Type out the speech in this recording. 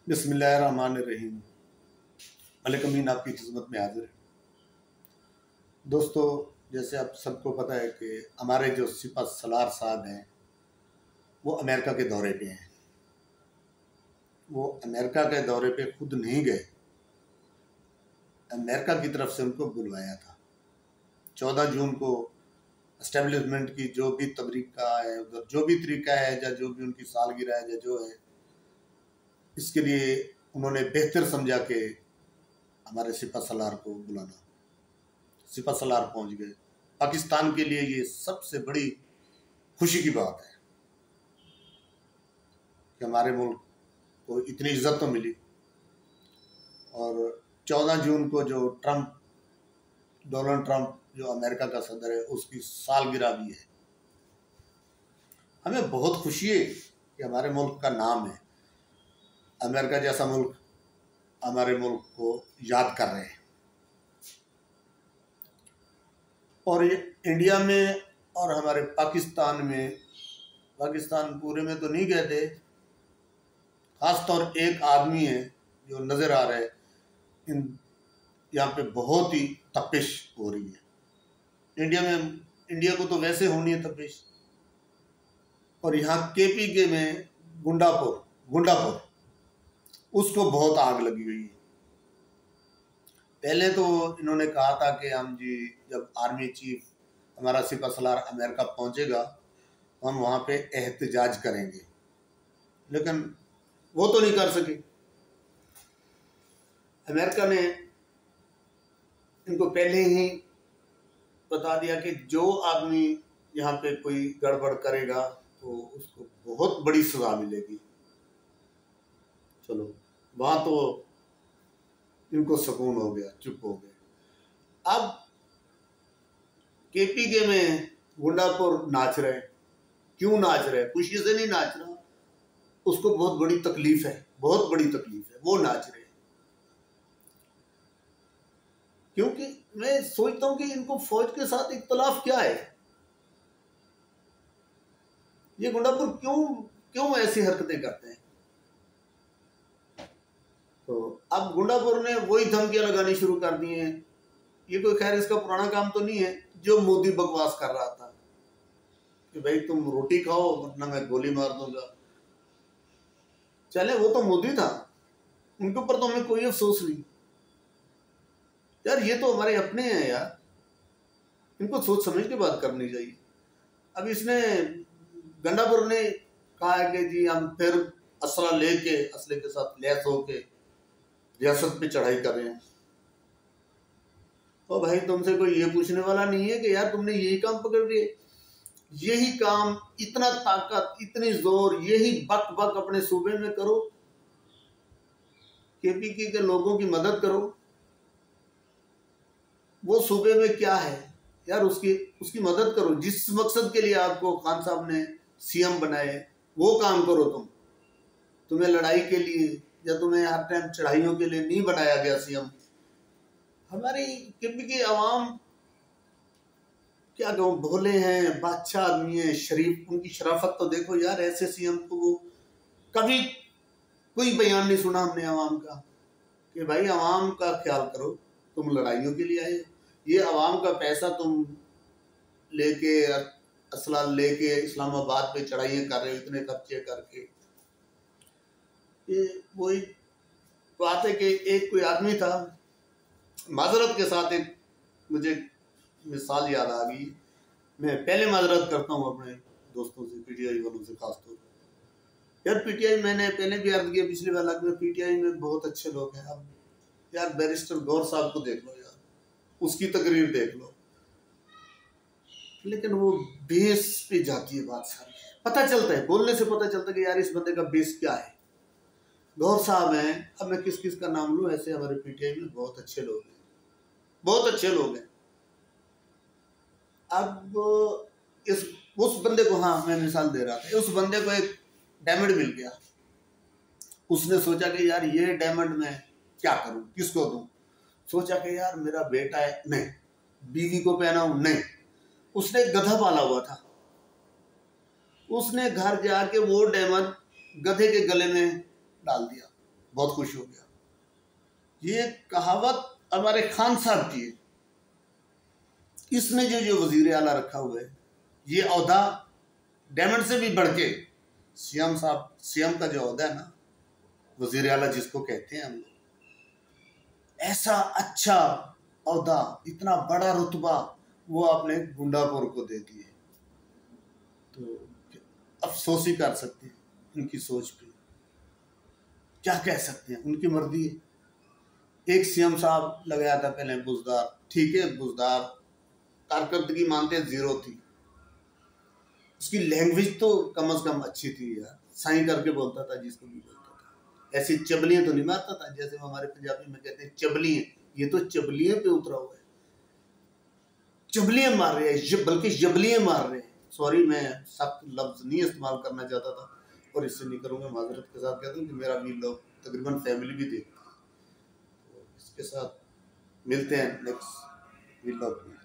बिस्मिल्लाहिर्रहमानिर्रहीम। मलिक अमीन आपकी खिदमत में हाजिर है। दोस्तों, जैसे आप सबको पता है कि हमारे जो सिपह सलार साहब हैं वो अमेरिका के दौरे पे हैं। वो अमेरिका के दौरे पे खुद नहीं गए, अमेरिका की तरफ से उनको बुलवाया था। 14 जून को एस्टेब्लिशमेंट की जो भी तरीका है, उधर जो भी तरीका है, या जो भी उनकी सालगिरह है, या जो है, इसके लिए उन्होंने बेहतर समझा कि हमारे सिपह सलार को बुलाना। सिपह सलार पहुंच गए। पाकिस्तान के लिए ये सबसे बड़ी खुशी की बात है कि हमारे मुल्क को इतनी इज्जत तो मिली। और 14 जून को जो डोनाल्ड ट्रंप जो अमेरिका का सदर है, उसकी सालगिरह भी है। हमें बहुत खुशी है कि हमारे मुल्क का नाम है। अमेरिका जैसा मुल्क हमारे मुल्क को याद कर रहे हैं। और ये इंडिया में और हमारे पाकिस्तान में, पाकिस्तान पूरे में तो नहीं कहते, खासतौर एक आदमी है जो नज़र आ रहा है, यहाँ पे बहुत ही तपिश हो रही है। इंडिया को तो वैसे होनी है तपिश, और यहाँ केपीके में गुंडापुर उसको बहुत आग लगी हुई है। पहले तो इन्होंने कहा था कि हम जी जब आर्मी चीफ हमारा सिपह सलार अमेरिका पहुंचेगा हम वहाँ पे एहतजाज करेंगे, लेकिन वो तो नहीं कर सके। अमेरिका ने इनको पहले ही बता दिया कि जो आदमी यहाँ पे कोई गड़बड़ करेगा तो उसको बहुत बड़ी सजा मिलेगी। चलो, वहां तो इनको सुकून हो गया, चुप हो गए। अब केपीके में गुंडापुर नाच रहे। क्यों नाच रहे? खुशी से नहीं नाच रहा, उसको बहुत बड़ी तकलीफ है, बहुत बड़ी तकलीफ है, वो नाच रहे। क्योंकि मैं सोचता हूं कि इनको फौज के साथ इख्तलाफ क्या है? ये गुंडापुर क्यों ऐसी हरकतें करते हैं? तो अब गुंडापुर ने वही धमकियां लगानी शुरू कर दी हैं। ये कोई खैर इसका पुराना काम तो नहीं है जो मोदी बकवास कर रहा था कि भाई तुम रोटी खाओ वरना मैं गोली मार दूंगा। चले, वो तो मोदी था, उनके ऊपर तो हमें कोई अफसोस नहीं। यार ये तो हमारे अपने हैं यार, इनको सोच समझ के बात करनी चाहिए। अब इसने गंडापुर ने कहा है कि जी हम फिर असले के साथ लैस होके रियासत पे चढ़ाई कर रहे हैं। तो भाई तुमसे कोई ये पूछने वाला नहीं है कि यार तुमने यही काम पकड़ लिए, यही काम, इतना ताकत, इतनी जोर, यही बक बक अपने सूबे में करो, केपीके के लोगों की मदद करो। वो सूबे में क्या है यार, उसकी मदद करो। जिस मकसद के लिए आपको खान साहब ने सीएम बनाए वो काम करो। तुम्हें लड़ाई के लिए या तुम्हें हर टाइम चढ़ाइयों के लिए नहीं बनाया गया सीएम। हमारी केपीके आवाम क्या कहूँ, भोले हैं, बादशाह आदमी है, शरीफ, उनकी शराफत तो देखो यार। ऐसे सीएम को वो कभी कोई बयान नहीं सुना हमने आवाम का कि भाई आवाम का ख्याल करो, तुम लड़ाइयों के लिए आए हो। ये आवाम का पैसा तुम लेके, असला लेके इस्लामाबाद पे चढ़ाइयाँ कर रहे हो इतने खर्चे करके। ये वही बात है कि एक कोई आदमी था, माजरत के साथ एक मुझे मिसाल याद आ गई। मैं पहले माजरत करता हूँ अपने दोस्तों से, पीटीआई वालों से खासतौर पर। यार पीटीआई, मैंने पहले भी अर्ज किया पिछले वाला में, पीटीआई में बहुत अच्छे लोग हैं। अब यार बैरिस्टर गौर साहब को देख लो यार, उसकी तकरीर देख लो, लेकिन वो बेस पे जाती है बात सारी। पता चलता है, बोलने से पता चलता है कि यार इस बंदे का बेस क्या है। गौर साहब हैं, अब मैं किस का नाम लूं, ऐसे हमारे पीटीआई में बहुत अच्छे लोग हैं, बहुत अच्छे लोग हैं। अब उस बंदे को, हाँ मैं मिसाल दे रहा था, उस बंदे को एक डायमंड मिल गया। उसने सोचा कि यार ये डायमंड मैं क्या करूं, किसको दूं। सोचा कि यार मेरा बेटा है, नहीं, बीवी को पहनाऊं, नहीं। उसने गधा पाला हुआ था, उसने घर जाके वो डायमंड गधे के गले में डाल दिया। बहुत खुश हो गया। ये कहावत हमारे खान साहब की है। इसमें जो वजीर आला रखा हुआ है, ये औहदा डायमंड से भी बढ़ के सीएम साहब, सीएम का जो औहदा है ना, वजीर आला जिसको कहते हैं हम लोग, ऐसा अच्छा औहदा, इतना बड़ा रुतबा वो आपने गुंडापुर को दे दिए। तो अफसोस ही कर सकते हैं उनकी सोच पे, क्या कह सकते हैं, उनकी मर्जी है। एक सीएम साहब लगाया था पहले बुजदार, ठीक है, बुजदार कारकर्दगी मानते हैं जीरो थी, उसकी लैंग्वेज तो कम से कम अच्छी थी यार, साई करके बोलता था जिसको भी बोलता था, ऐसी चबलियां तो नहीं मारता था जैसे हमारे पंजाबी में कहते हैं चबलियां। ये तो चबलियां पे उतरा हुआ है, चबलियां मार रहे हैं, बल्कि जबलियां मार रहे हैं। सॉरी, मैं सख्त लफ्ज नहीं इस्तेमाल करना चाहता था और इससे नहीं करूंगा, माजरत के साथ कहता हूँ कि मेरा भी लोग तकरीबन फैमिली भी देखती है। तो इसके साथ मिलते हैं नेक्स्ट व्लॉग में।